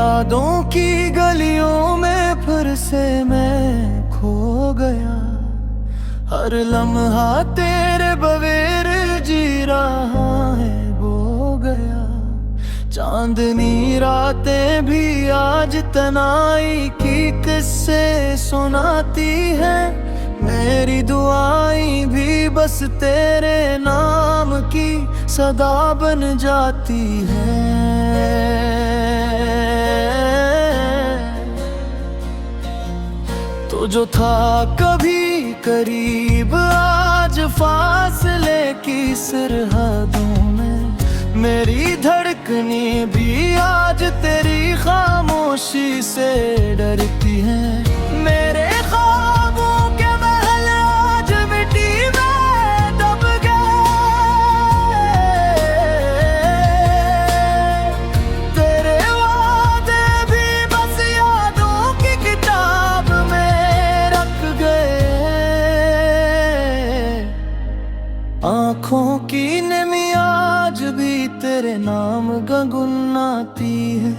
यादों की गलियों में फिर से मैं खो गया। हर लम्हा तेरे बगैर जी रहा है वो गया। चांदनी रातें भी आज तनाई की किस्से सुनाती है। मेरी दुआएं भी बस तेरे नाम की सदा बन जाती है। तो जो था कभी करीब आज फासले की सरहदों में, मेरी धड़कनें भी आज तेरी खामोशी से डरती हैं। मेरे ख्वाबों के महल आज मिट्टी में दब गए। तेरे वादे भी बस यादों की किताब में रख गए। आँखों की नमी आज भी तेरे नाम गुनगुनाती है।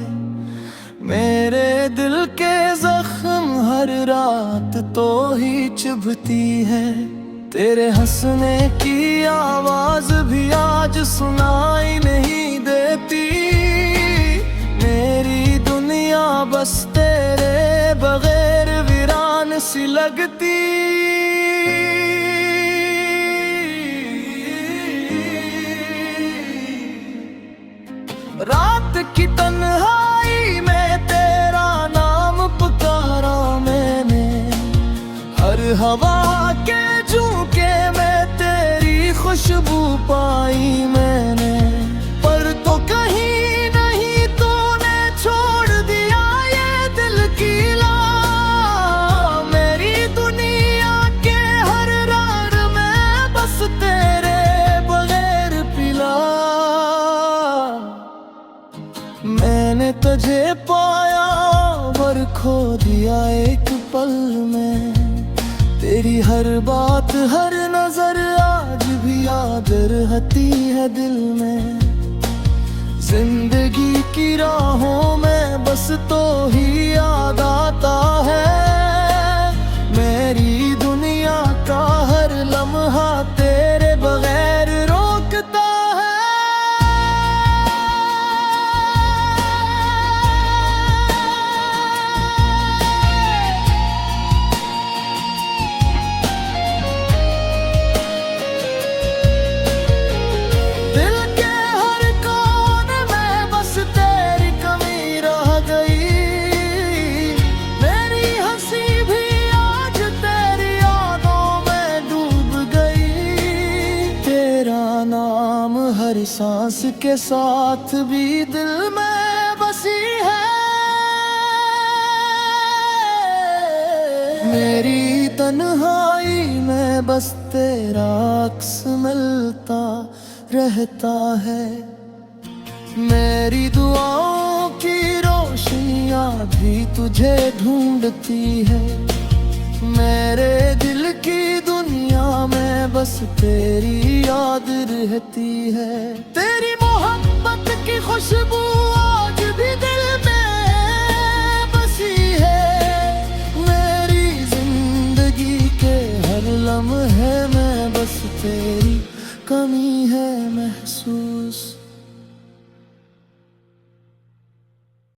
मेरे दिल के जख्म हर रात तो ही चुभती है। तेरे हंसने की आवाज भी आज सुनाई नहीं देती। मेरी दुनिया बस तेरे बगैर वीरान सी लगती। रात की तन्हाई में तेरा नाम पुकारा मैंने। हर हवा के झोंके में तेरी खुशबू पाई मैंने। पर तो कहीं नहीं तूने छोड़ दिया ये दिल की ला। मेरी दुनिया के हर रात में बस तेरे बगैर पिला। मैंने तुझे पाया और खो दिया एक पल में। तेरी हर बात हर नजर आज भी याद रहती है दिल में। जिंदगी की राहों में बस तो ही याद आता है। मेरी दुनिया का हर लम्हा तेरे बगैर रोकता है। हर सांस के साथ भी दिल में बसी है। मेरी तन्हाई में बस तेरा अक्स मिलता रहता है। मेरी दुआओं की रोशनियां भी तुझे ढूंढती है। मेरे दिल की दुनिया में बस तेरी याद रहती है। तेरी मोहब्बत की खुशबू आज भी दिल में बसी है। मेरी जिंदगी के हर लम्हे में बस तेरी कमी है महसूस।